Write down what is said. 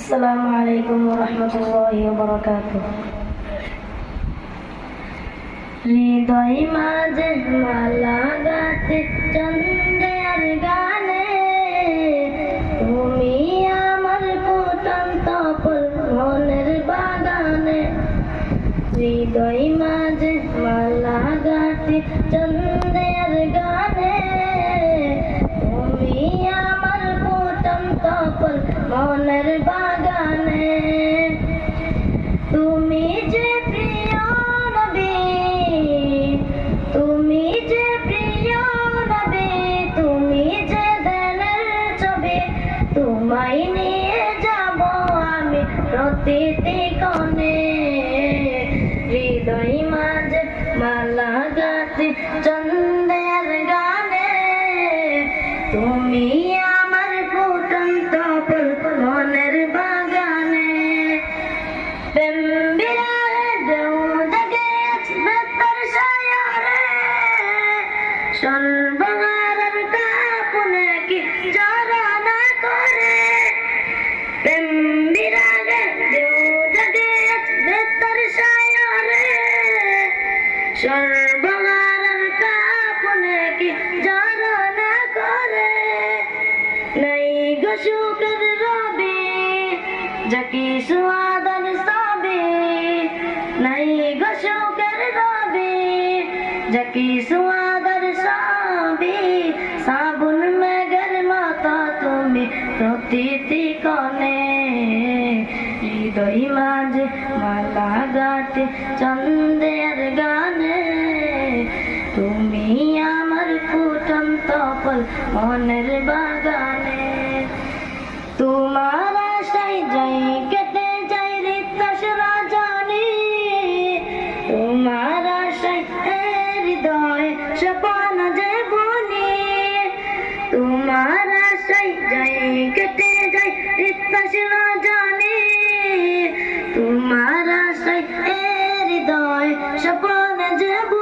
আসসালামু আলাইকুম ওয়া রাহমাতুল্লাহি ওয়া বারাকাতুহু। হৃদয় মাঝে মালা গাতে চন্দ্রের গানে, তুমি আমার ফুটন্ত ফুল মনের বাগানে। হৃদয় মাঝে মালা গাতে চন্দ্রের গানে, তুমি আমার ফুটন্ত ফুল মনের বাগানে। তুমি যে প্রিয় নবী, তুমি যে প্রিয় নবী, তুমি যে দেনের ছবি, তোমায় নিয়ে যাব আমি প্রতিটি কোণে। হৃদয় মাঝে মালা গাতে চন্দ্রের গানে, তুমি আমার ফুটন্ত ফুল মনের বাগানে। প্রেম বিরারে ঢেউ জেগে আছে ভেতর সায়রে, সর্বহারার কাঁপনে কি জড়ো না করে। প্রেম বিরারে ঢেউ জেগে আছে ভেতর সায়রে, সর্বহারার কাঁপনে কি জড়ো না করে। নাই গো সুখের রবি যাকি সুয়াদার সবি, নাই গো সুখের রবি যাকি সুয়াদার সবি। সাবুন মেঘের মতো তুমি প্রতিটি কোণে। হৃদয় মাঝে মালা গাতে চন্দ্রের গানে, তুমি আমার ফুটন্ত ফুল মনের বাগানে। তোমার আশায় যাই কেটে যাই ঋতুস রজনী, তোমার আশায় হৃদয় স্বপ্ন যে বুনি। তোমার আশায় যাই কেটে যাই ঋতুস রজনী, তোমার আশায় হৃদয় স্বপ্ন যে বুনি।